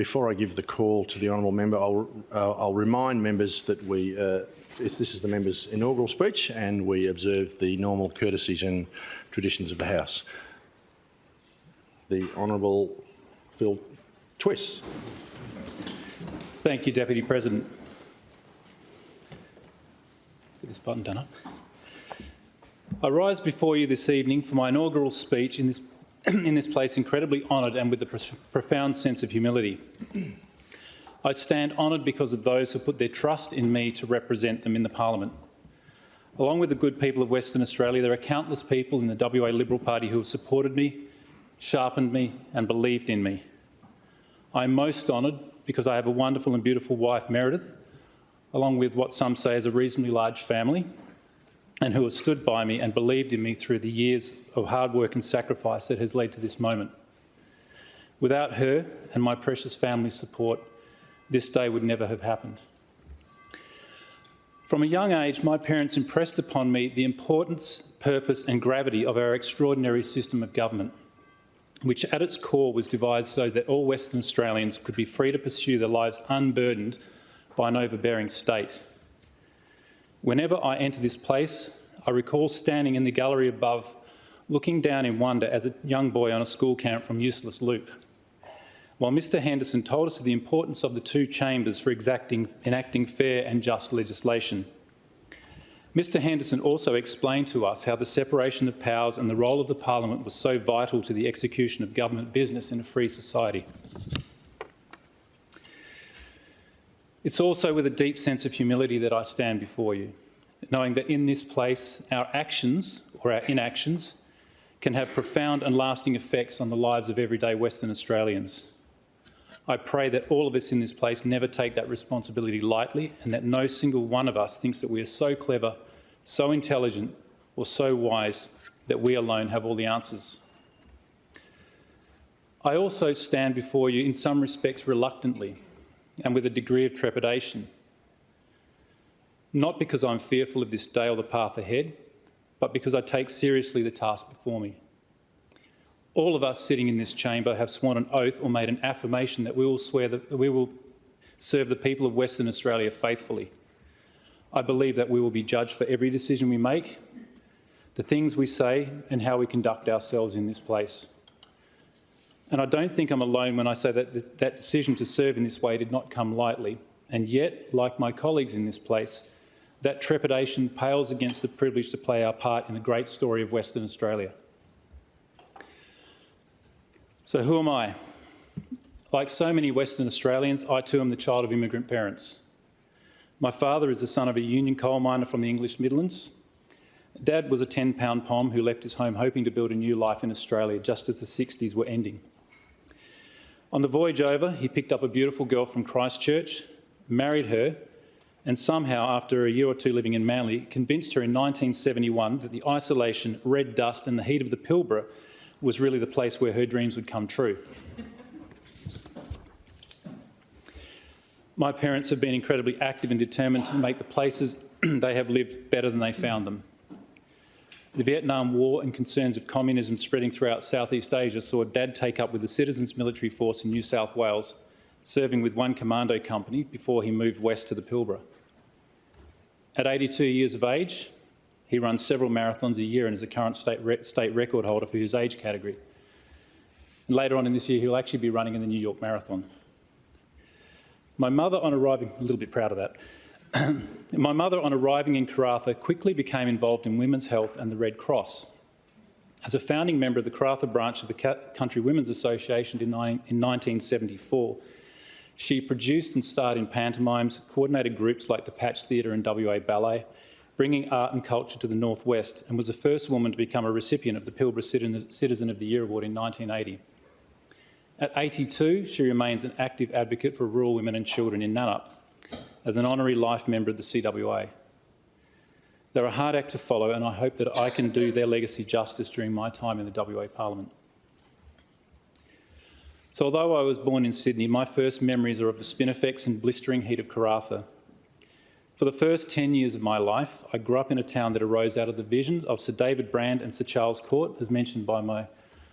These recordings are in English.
before I give the call to the honourable member, I'll remind members that this is the member's inaugural speech and we observe the normal courtesies and traditions of the House. The Honourable Phil Twiss. Thank you, Deputy President. Get this button done up. I rise before you this evening for my inaugural speech in this place incredibly honoured and with a profound sense of humility. I stand honoured because of those who put their trust in me to represent them in the Parliament. Along with the good people of Western Australia, there are countless people in the WA Liberal Party who have supported me, sharpened me and believed in me. I am most honoured because I have a wonderful and beautiful wife, Meredith, along with what some say is a reasonably large family, and who has stood by me and believed in me through the years of hard work and sacrifice that has led to this moment. Without her and my precious family's support, this day would never have happened. From a young age, my parents impressed upon me the importance, purpose and gravity of our extraordinary system of government, which at its core was devised so that all Western Australians could be free to pursue their lives unburdened by an overbearing state. Whenever I enter this place, I recall standing in the gallery above, looking down in wonder as a young boy on a school camp from Useless Loop, while Mr Henderson told us of the importance of the two chambers for enacting fair and just legislation. Mr Henderson also explained to us how the separation of powers and the role of the Parliament was so vital to the execution of government business in a free society. It's also with a deep sense of humility that I stand before you, knowing that in this place our actions or our inactions can have profound and lasting effects on the lives of everyday Western Australians. I pray that all of us in this place never take that responsibility lightly and that no single one of us thinks that we are so clever, so intelligent or so wise that we alone have all the answers. I also stand before you in some respects reluctantly and with a degree of trepidation, not because I'm fearful of this day or the path ahead, but because I take seriously the task before me. All of us sitting in this chamber have sworn an oath or made an affirmation that we will serve the people of Western Australia faithfully. I believe that we will be judged for every decision we make, the things we say and how we conduct ourselves in this place. And I don't think I'm alone when I say that that decision to serve in this way did not come lightly. And yet, like my colleagues in this place, that trepidation pales against the privilege to play our part in the great story of Western Australia. So who am I? Like so many Western Australians, I too am the child of immigrant parents. My father is the son of a union coal miner from the English Midlands. Dad was a 10-pound pom who left his home hoping to build a new life in Australia just as the 60s were ending. On the voyage over, he picked up a beautiful girl from Christchurch, married her, and somehow, after a year or two living in Manly, convinced her in 1971 that the isolation, red dust and the heat of the Pilbara was really the place where her dreams would come true. My parents have been incredibly active and determined to make the places they have lived better than they found them. The Vietnam War and concerns of communism spreading throughout Southeast Asia saw Dad take up with the Citizens Military Force in New South Wales, serving with one commando company before he moved west to the Pilbara. At 82 years of age, he runs several marathons a year and is the current state record holder for his age category. And later on in this year, he'll actually be running in the New York Marathon. My mother, on arriving, a little bit proud of that, my mother, on arriving in Karratha, quickly became involved in women's health and the Red Cross. As a founding member of the Karratha branch of the Country Women's Association in 1974, she produced and starred in pantomimes, coordinated groups like the Patch Theatre and WA Ballet, bringing art and culture to the Northwest, and was the first woman to become a recipient of the Pilbara Citizen of the Year Award in 1980. At 82, she remains an active advocate for rural women and children in Nannup, as an honorary life member of the CWA. They're a hard act to follow, and I hope that I can do their legacy justice during my time in the WA Parliament. So although I was born in Sydney, my first memories are of the spinifex and blistering heat of Karratha. For the first 10 years of my life, I grew up in a town that arose out of the visions of Sir David Brand and Sir Charles Court, as mentioned by my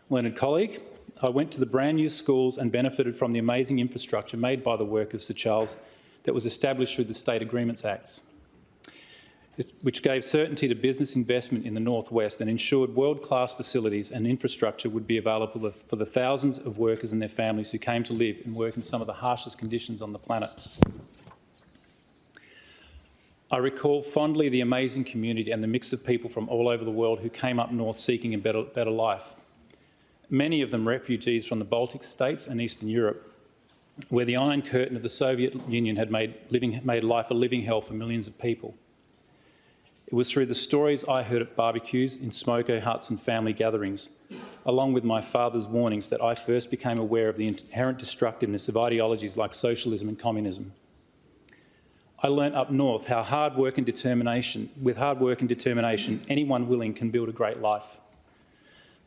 learned colleague, I went to the brand new schools and benefited from the amazing infrastructure made by the work of Sir Charles that was established through the State Agreements Acts, which gave certainty to business investment in the northwest and ensured world-class facilities and infrastructure would be available for the thousands of workers and their families who came to live and work in some of the harshest conditions on the planet. I recall fondly the amazing community and the mix of people from all over the world who came up north seeking a better life. Many of them refugees from the Baltic states and Eastern Europe, where the Iron Curtain of the Soviet Union had made life a living hell for millions of people. It was through the stories I heard at barbecues, in smoko huts and family gatherings, along with my father's warnings, that I first became aware of the inherent destructiveness of ideologies like socialism and communism. I learnt up north how with hard work and determination, anyone willing can build a great life.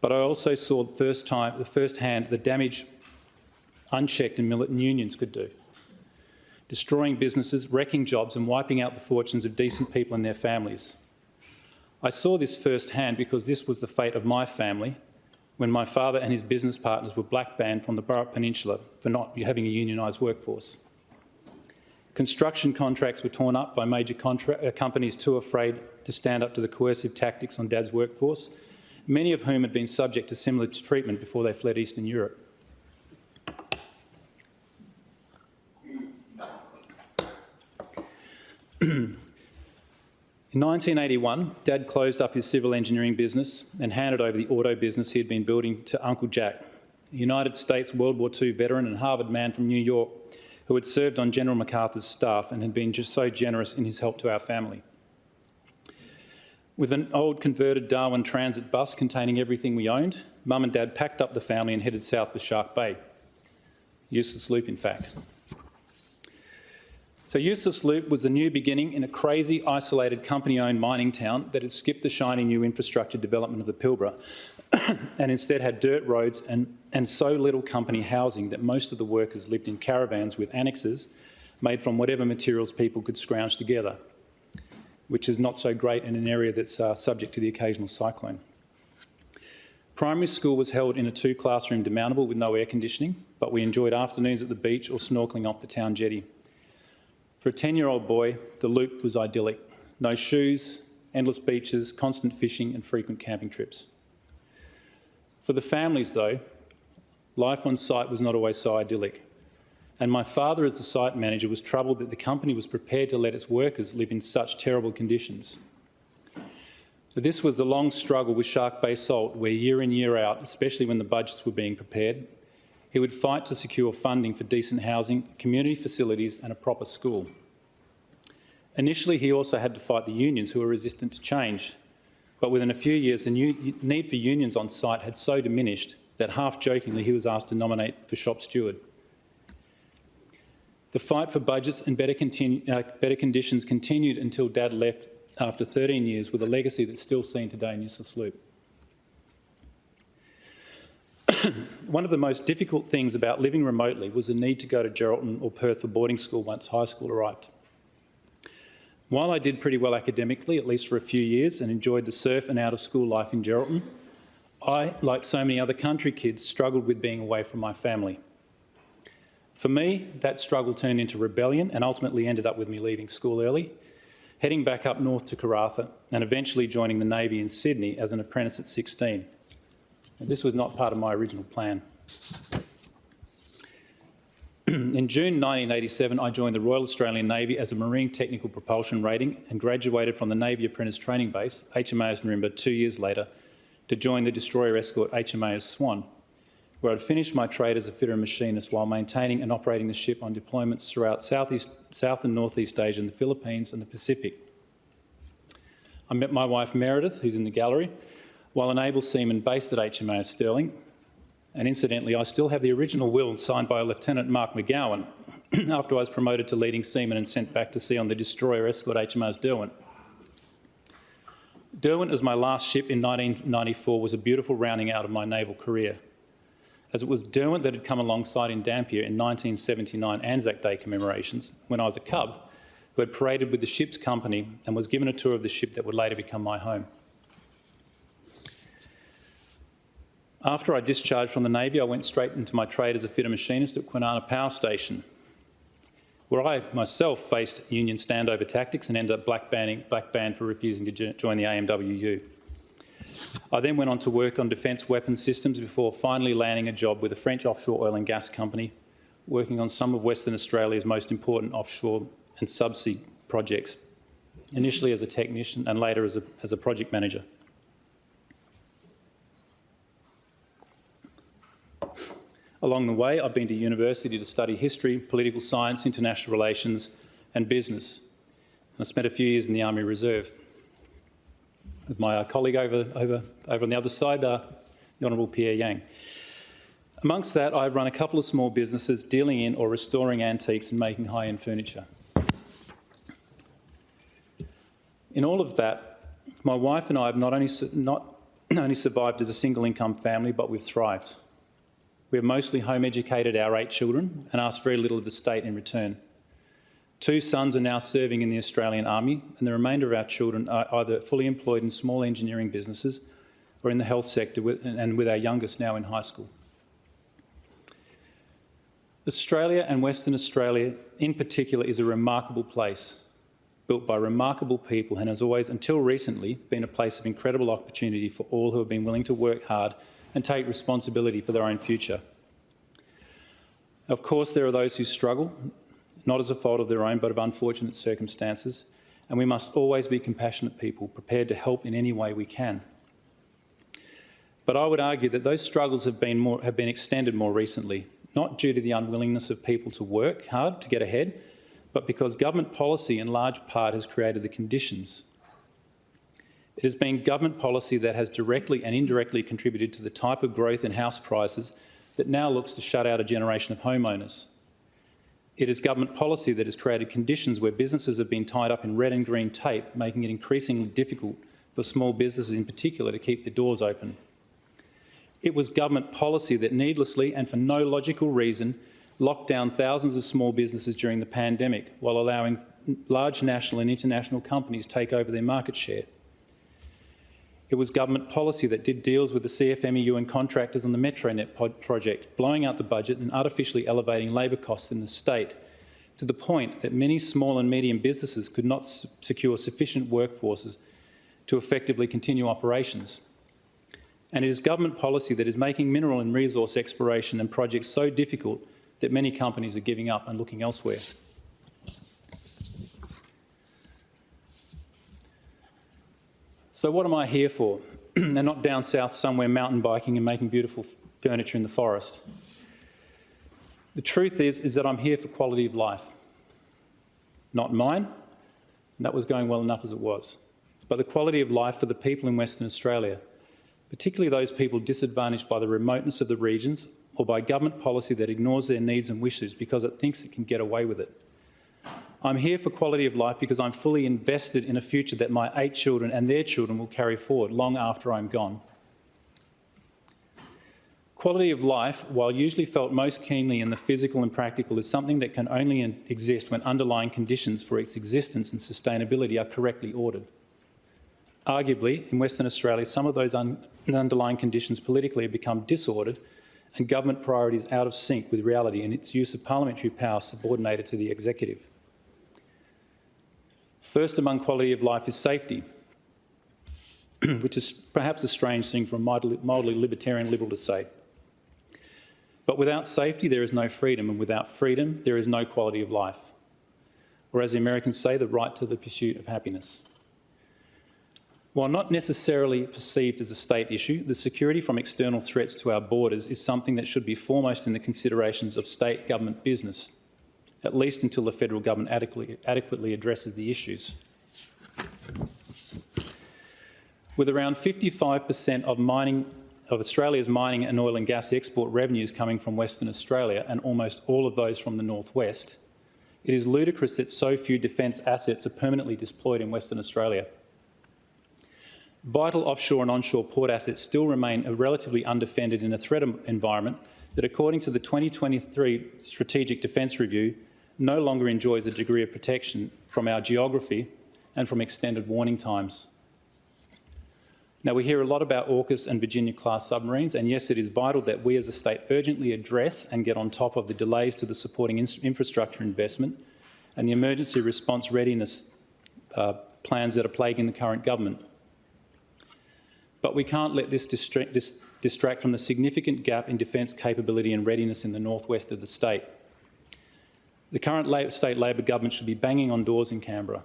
But I also saw firsthand the damage unchecked and militant unions could do, destroying businesses, wrecking jobs and wiping out the fortunes of decent people and their families. I saw this firsthand because this was the fate of my family when my father and his business partners were black-banned from the Burrup Peninsula for not having a unionised workforce. Construction contracts were torn up by major companies too afraid to stand up to the coercive tactics on Dad's workforce, many of whom had been subject to similar treatment before they fled Eastern Europe. In 1981, Dad closed up his civil engineering business and handed over the auto business he had been building to Uncle Jack, a United States World War II veteran and Harvard man from New York who had served on General MacArthur's staff and had been just so generous in his help to our family. With an old converted Darwin transit bus containing everything we owned, Mum and Dad packed up the family and headed south for Shark Bay. Useless Loop, in fact. So Useless Loop was a new beginning in a crazy, isolated, company-owned mining town that had skipped the shiny new infrastructure development of the Pilbara and instead had dirt roads and so little company housing that most of the workers lived in caravans with annexes made from whatever materials people could scrounge together, which is not so great in an area that's subject to the occasional cyclone. Primary school was held in a 2-classroom demountable with no air conditioning, but we enjoyed afternoons at the beach or snorkelling off the town jetty. For a 10-year-old boy, the loop was idyllic. No shoes, endless beaches, constant fishing and frequent camping trips. For the families, though, life on site was not always so idyllic. And my father, as the site manager, was troubled that the company was prepared to let its workers live in such terrible conditions. But this was a long struggle with Shark Bay Salt, where year in, year out, especially when the budgets were being prepared, he would fight to secure funding for decent housing, community facilities and a proper school. Initially, he also had to fight the unions who were resistant to change. But within a few years, the need for unions on site had so diminished that half-jokingly he was asked to nominate for shop steward. The fight for budgets and better conditions continued until Dad left after 13 years with a legacy that's still seen today in Useless Loop. One of the most difficult things about living remotely was the need to go to Geraldton or Perth for boarding school once high school arrived. While I did pretty well academically, at least for a few years, and enjoyed the surf and out-of-school life in Geraldton, I, like so many other country kids, struggled with being away from my family. For me, that struggle turned into rebellion and ultimately ended up with me leaving school early, heading back up north to Karratha and eventually joining the Navy in Sydney as an apprentice at 16. And this was not part of my original plan. In June 1987, I joined the Royal Australian Navy as a Marine Technical Propulsion Rating and graduated from the Navy Apprentice Training Base, HMAS Nirimba, 2 years later to join the destroyer escort HMAS Swan, where I'd finished my trade as a fitter and machinist while maintaining and operating the ship on deployments throughout South and Northeast Asia and the Philippines and the Pacific. I met my wife Meredith, who's in the gallery, while an able seaman based at HMAS Stirling. And incidentally, I still have the original will signed by Lieutenant Mark McGowan after I was promoted to leading seaman and sent back to sea on the destroyer escort HMAS Derwent. Derwent, as my last ship in 1994, was a beautiful rounding out of my naval career, as it was Derwent that had come alongside in Dampier in 1979 Anzac Day commemorations when I was a cub, who had paraded with the ship's company and was given a tour of the ship that would later become my home. After I discharged from the Navy, I went straight into my trade as a fitter machinist at Kwinana Power Station, where I myself faced union standover tactics and ended up black banned for refusing to join the AMWU. I then went on to work on defence weapons systems before finally landing a job with a French offshore oil and gas company, working on some of Western Australia's most important offshore and subsea projects, initially as a technician and later as a project manager. Along the way, I've been to university to study history, political science, international relations and business. I spent a few years in the Army Reserve. With my colleague over on the other side, the Honourable Pierre Yang. Amongst that, I run a couple of small businesses dealing in or restoring antiques and making high-end furniture. In all of that, my wife and I have not only survived as a single-income family, but we've thrived. We have mostly home-educated our 8 children and asked very little of the state in return. 2 sons are now serving in the Australian Army, and the remainder of our children are either fully employed in small engineering businesses or in the health sector, and with our youngest now in high school. Australia, and Western Australia in particular, is a remarkable place, built by remarkable people, and has always, until recently, been a place of incredible opportunity for all who have been willing to work hard and take responsibility for their own future. Of course, there are those who struggle, not as a fault of their own, but of unfortunate circumstances, and we must always be compassionate people, prepared to help in any way we can. But I would argue that those struggles have been extended more recently, not due to the unwillingness of people to work hard to get ahead, but because government policy in large part has created the conditions. It has been government policy that has directly and indirectly contributed to the type of growth in house prices that now looks to shut out a generation of homeowners. It is government policy that has created conditions where businesses have been tied up in red and green tape, making it increasingly difficult for small businesses in particular to keep their doors open. It was government policy that needlessly and for no logical reason locked down thousands of small businesses during the pandemic while allowing large national and international companies take over their market share. It was government policy that did deals with the CFMEU and contractors on the MetroNet project, blowing out the budget and artificially elevating labour costs in the state to the point that many small and medium businesses could not secure sufficient workforces to effectively continue operations. And it is government policy that is making mineral and resource exploration and projects so difficult that many companies are giving up and looking elsewhere. So what am I here for? And not down south somewhere mountain biking and making beautiful furniture in the forest. The truth is that I'm here for quality of life. Not mine, and that was going well enough as it was, but the quality of life for the people in Western Australia, particularly those people disadvantaged by the remoteness of the regions or by government policy that ignores their needs and wishes because it thinks it can get away with it. I'm here for quality of life because I'm fully invested in a future that my 8 children and their children will carry forward long after I'm gone. Quality of life, while usually felt most keenly in the physical and practical, is something that can only exist when underlying conditions for its existence and sustainability are correctly ordered. Arguably, in Western Australia, some of those underlying conditions politically have become disordered and government priorities out of sync with reality and its use of parliamentary power subordinated to the executive. First among quality of life is safety, which is perhaps a strange thing for a mildly libertarian liberal to say. But without safety, there is no freedom, and without freedom, there is no quality of life. Or as the Americans say, the right to the pursuit of happiness. While not necessarily perceived as a state issue, the security from external threats to our borders is something that should be foremost in the considerations of state government business, at least until the federal government adequately addresses the issues. With around 55% of Australia's mining and oil and gas export revenues coming from Western Australia and almost all of those from the northwest, it is ludicrous that so few defence assets are permanently deployed in Western Australia. Vital offshore and onshore port assets still remain relatively undefended in a threat environment that, according to the 2023 Strategic Defence Review, no longer enjoys a degree of protection from our geography and from extended warning times. Now, we hear a lot about AUKUS and Virginia-class submarines, and yes, it is vital that we as a state urgently address and get on top of the delays to the supporting infrastructure investment and the emergency response readiness plans that are plaguing the current government. But we can't let this distract from the significant gap in defence capability and readiness in the northwest of the state. The current state Labor government should be banging on doors in Canberra.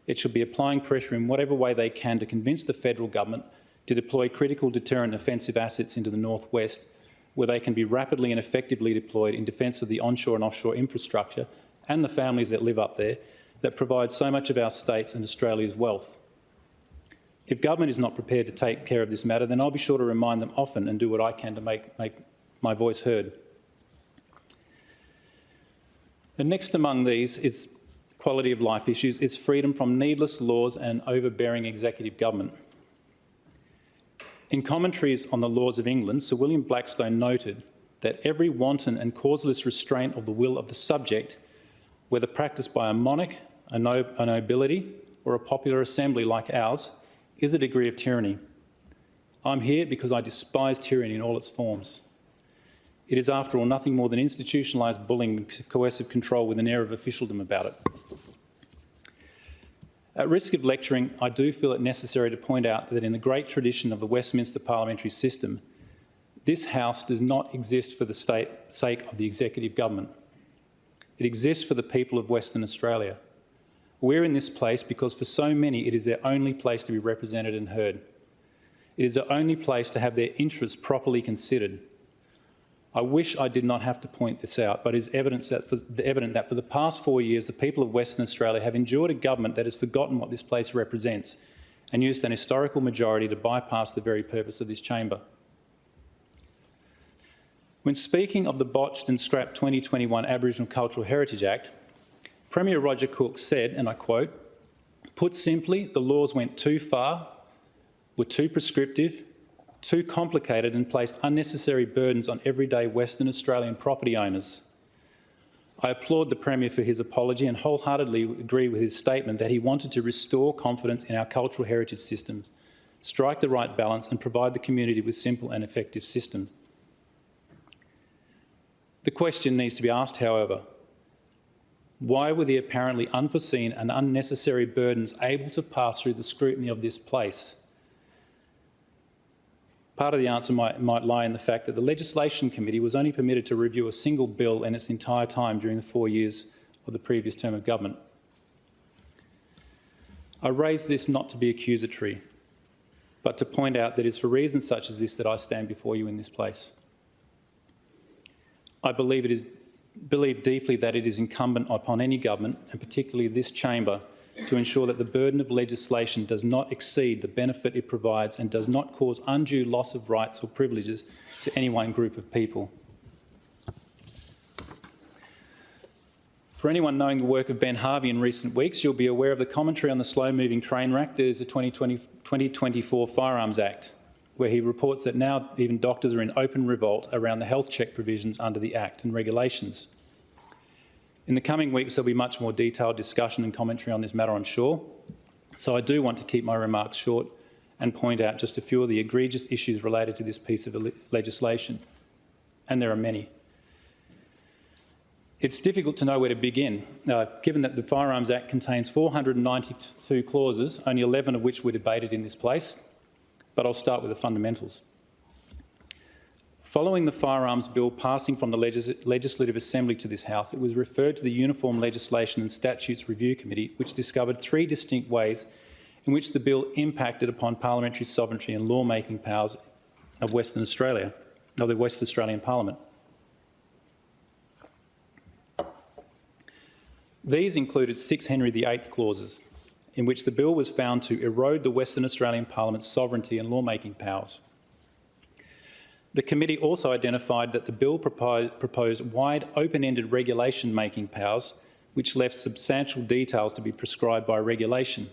It should be applying pressure in whatever way they can to convince the federal government to deploy critical deterrent offensive assets into the northwest, where they can be rapidly and effectively deployed in defence of the onshore and offshore infrastructure and the families that live up there that provide so much of our state's and Australia's wealth. If government is not prepared to take care of this matter, then I'll be sure to remind them often and do what I can to make my voice heard. The next among these is quality of life issues. It's freedom from needless laws and an overbearing executive government. In commentaries on the laws of England, Sir William Blackstone noted that every wanton and causeless restraint of the will of the subject, whether practised by a monarch, a nobility, or a popular assembly like ours, is a degree of tyranny. I'm here because I despise tyranny in all its forms. It is, after all, nothing more than institutionalised bullying and coercive control with an air of officialdom about it. At risk of lecturing, I do feel it necessary to point out that in the great tradition of the Westminster parliamentary system, this House does not exist for the sake of the executive government. It exists for the people of Western Australia. We're in this place because for so many it is their only place to be represented and heard. It is their only place to have their interests properly considered. I wish I did not have to point this out, but it is evident that for the past 4 years, the people of Western Australia have endured a government that has forgotten what this place represents and used an historical majority to bypass the very purpose of this chamber. When speaking of the botched and scrapped 2021 Aboriginal Cultural Heritage Act, Premier Roger Cook said, and I quote, "Put simply, the laws went too far, were too prescriptive, too complicated and placed unnecessary burdens on everyday Western Australian property owners." I applaud the Premier for his apology and wholeheartedly agree with his statement that he wanted to restore confidence in our cultural heritage systems, strike the right balance and provide the community with simple and effective systems. The question needs to be asked, however, why were the apparently unforeseen and unnecessary burdens able to pass through the scrutiny of this place? Part of the answer might lie in the fact that the Legislation Committee was only permitted to review a single bill in its entire time during the 4 years of the previous term of government. I raise this not to be accusatory, but to point out that it is for reasons such as this that I stand before you in this place. I believe deeply that it is incumbent upon any government, and particularly this chamber, to ensure that the burden of legislation does not exceed the benefit it provides and does not cause undue loss of rights or privileges to any one group of people. For anyone knowing the work of Ben Harvey in recent weeks, you'll be aware of the commentary on the slow-moving train wreck that is the 2024 Firearms Act, where he reports that now even doctors are in open revolt around the health check provisions under the Act and regulations. In the coming weeks, there'll be much more detailed discussion and commentary on this matter, I'm sure. So I do want to keep my remarks short and point out just a few of the egregious issues related to this piece of legislation, and there are many. It's difficult to know where to begin, given that the Firearms Act contains 492 clauses, only 11 of which were debated in this place, but I'll start with the fundamentals. Following the Firearms Bill passing from the Legislative Assembly to this House, it was referred to the Uniform Legislation and Statutes Review Committee, which discovered 3 distinct ways in which the bill impacted upon parliamentary sovereignty and lawmaking powers of Western Australia, of the West Australian Parliament. These included 6 Henry VIII clauses, in which the bill was found to erode the Western Australian Parliament's sovereignty and lawmaking powers. The committee also identified that the bill proposed wide, open-ended regulation-making powers, which left substantial details to be prescribed by regulation.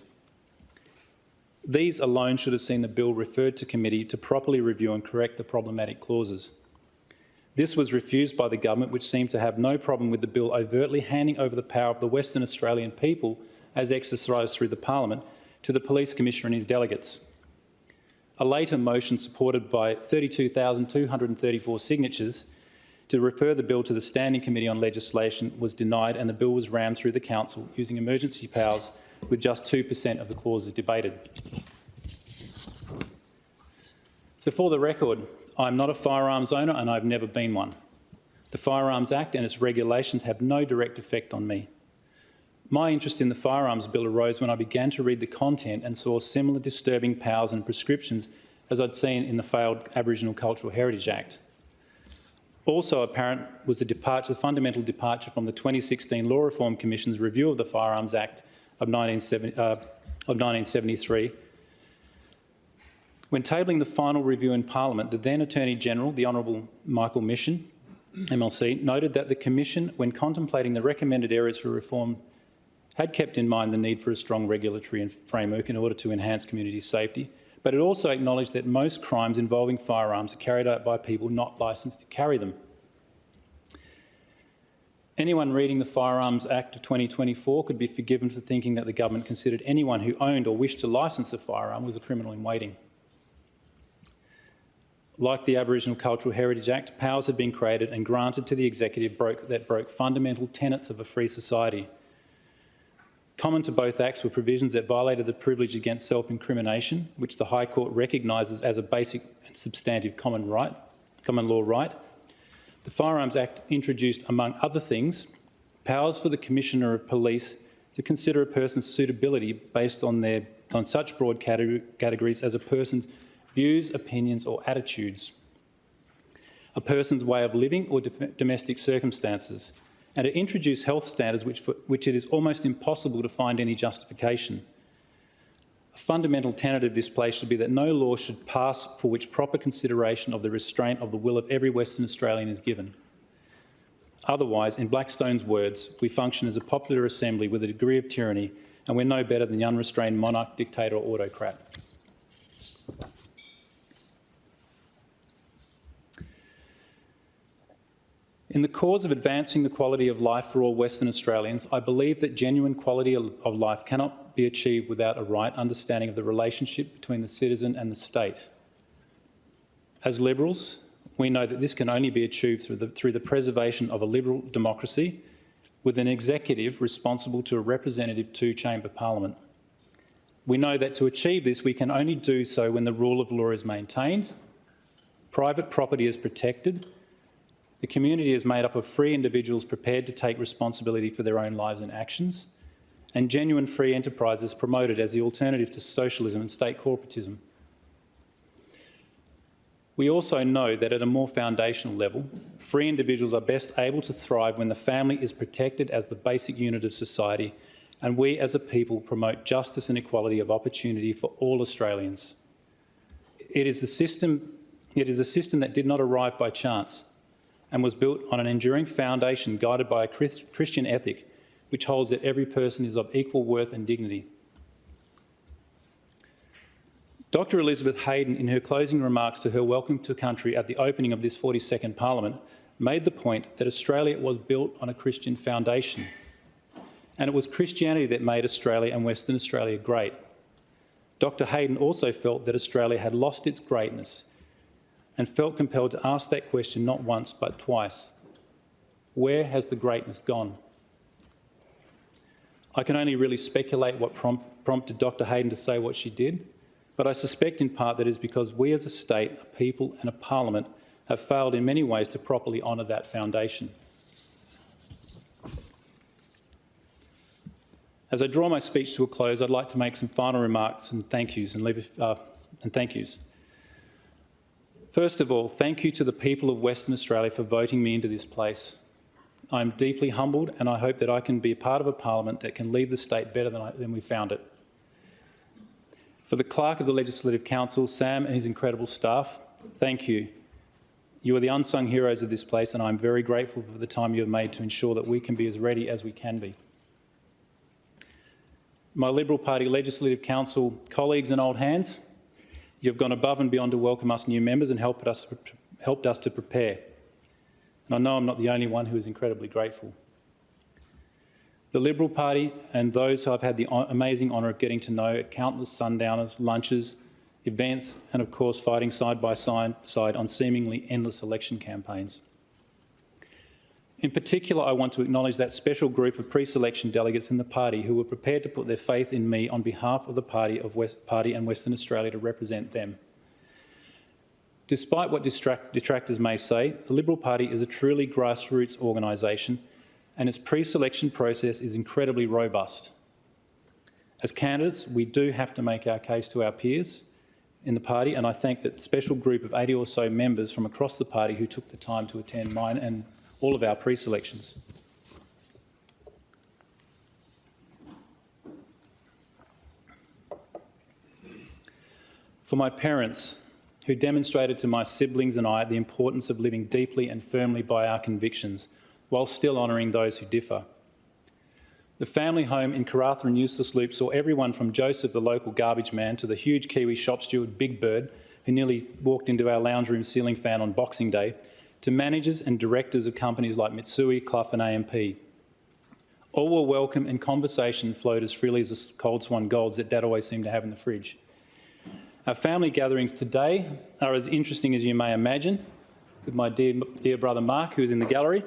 These alone should have seen the bill referred to committee to properly review and correct the problematic clauses. This was refused by the government, which seemed to have no problem with the bill overtly handing over the power of the Western Australian people, as exercised through the Parliament, to the Police Commissioner and his delegates. A later motion supported by 32,234 signatures to refer the bill to the Standing Committee on Legislation was denied, and the bill was rammed through the council using emergency powers with just 2% of the clauses debated. So for the record, I'm not a firearms owner and I've never been one. The Firearms Act and its regulations have no direct effect on me. My interest in the Firearms Bill arose when I began to read the content and saw similar disturbing powers and prescriptions as I'd seen in the failed Aboriginal Cultural Heritage Act. Also apparent was the fundamental departure from the 2016 Law Reform Commission's review of the Firearms Act of 1973. When tabling the final review in Parliament, the then Attorney-General, the Honourable Michael Mission, MLC, noted that the Commission, when contemplating the recommended areas for reform, had kept in mind the need for a strong regulatory framework in order to enhance community safety, but it also acknowledged that most crimes involving firearms are carried out by people not licensed to carry them. Anyone reading the Firearms Act of 2024 could be forgiven for thinking that the government considered anyone who owned or wished to licence a firearm was a criminal in waiting. Like the Aboriginal Cultural Heritage Act, powers had been created and granted to the executive that broke fundamental tenets of a free society. Common to both acts were provisions that violated the privilege against self-incrimination, which the High Court recognises as a basic and substantive common law right. The Firearms Act introduced, among other things, powers for the Commissioner of Police to consider a person's suitability based on such broad categories as a person's views, opinions or attitudes, a person's way of living or domestic circumstances, and to introduce health standards which it is almost impossible to find any justification. A fundamental tenet of this place should be that no law should pass for which proper consideration of the restraint of the will of every Western Australian is given. Otherwise, in Blackstone's words, we function as a popular assembly with a degree of tyranny, and we're no better than the unrestrained monarch, dictator or autocrat. In the cause of advancing the quality of life for all Western Australians, I believe that genuine quality of life cannot be achieved without a right understanding of the relationship between the citizen and the state. As Liberals, we know that this can only be achieved through the preservation of a liberal democracy with an executive responsible to a representative two-chamber parliament. We know that to achieve this, we can only do so when the rule of law is maintained, private property is protected, the community is made up of free individuals prepared to take responsibility for their own lives and actions, and genuine free enterprise is promoted as the alternative to socialism and state corporatism. We also know that at a more foundational level, free individuals are best able to thrive when the family is protected as the basic unit of society, and we as a people promote justice and equality of opportunity for all Australians. It is a system that did not arrive by chance and was built on an enduring foundation guided by a Christian ethic which holds that every person is of equal worth and dignity. Dr. Elizabeth Hayden, in her closing remarks to her welcome to country at the opening of this 42nd Parliament, made the point that Australia was built on a Christian foundation, and it was Christianity that made Australia and Western Australia great. Dr. Hayden also felt that Australia had lost its greatness and felt compelled to ask that question not once but twice. Where has the greatness gone? I can only really speculate what prompted Dr. Hayden to say what she did, but I suspect in part that it is because we as a state, a people and a parliament have failed in many ways to properly honour that foundation. As I draw my speech to a close, I'd like to make some final remarks and thank yous. First of all, thank you to the people of Western Australia for voting me into this place. I'm deeply humbled and I hope that I can be a part of a parliament that can leave the state better than we found it. For the Clerk of the Legislative Council, Sam and his incredible staff, thank you. You are the unsung heroes of this place and I'm very grateful for the time you have made to ensure that we can be as ready as we can be. My Liberal Party Legislative Council colleagues and old hands, you have gone above and beyond to welcome us new members and helped us to prepare. And I know I'm not the only one who is incredibly grateful. The Liberal Party and those who I've had the amazing honour of getting to know at countless sundowners, lunches events, and of course fighting side by side on seemingly endless election campaigns. In particular, I want to acknowledge that special group of pre-selection delegates in the party who were prepared to put their faith in me on behalf of the party and Western Australia to represent them. Despite what detractors may say, the Liberal Party is a truly grassroots organisation and its pre-selection process is incredibly robust. As candidates, we do have to make our case to our peers in the party, and I thank that special group of 80 or so members from across the party who took the time to attend mine and all of our pre-selections. For my parents, who demonstrated to my siblings and I the importance of living deeply and firmly by our convictions, while still honouring those who differ. The family home in Karratha and Eustace Loop saw everyone from Joseph, the local garbage man, to the huge Kiwi shop steward Big Bird, who nearly walked into our lounge room ceiling fan on Boxing Day, to managers and directors of companies like Mitsui, Clough and AMP. All were welcome and conversation flowed as freely as the Cold Swan Golds that Dad always seemed to have in the fridge. Our family gatherings today are as interesting as you may imagine, with my dear brother Mark, who is in the gallery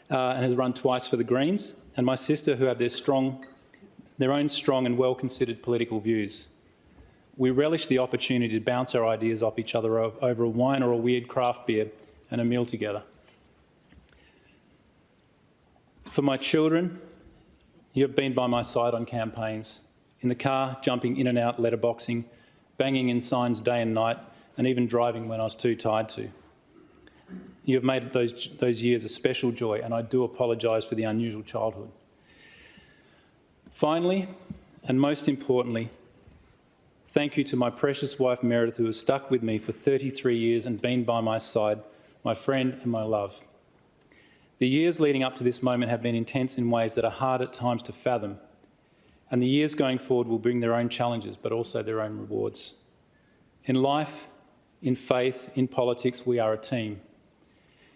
and has run twice for the Greens, and my sister, who have their own strong and well-considered political views. We relish the opportunity to bounce our ideas off each other over a wine or a weird craft beer and a meal together. For my children, you have been by my side on campaigns, in the car, jumping in and out, letterboxing, banging in signs day and night, and even driving when I was too tired to. You have made those years a special joy, and I do apologise for the unusual childhood. Finally, and most importantly, thank you to my precious wife Meredith, who has stuck with me for 33 years and been by my side, my friend and my love. The years leading up to this moment have been intense in ways that are hard at times to fathom, and the years going forward will bring their own challenges, but also their own rewards. In life, in faith, in politics, we are a team.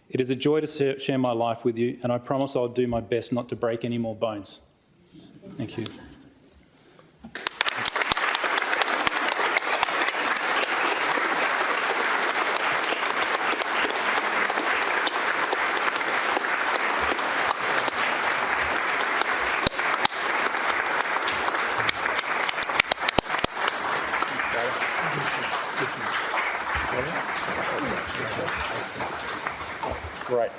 It is a joy to share my life with you, and I promise I'll do my best not to break any more bones. Thank you. Great.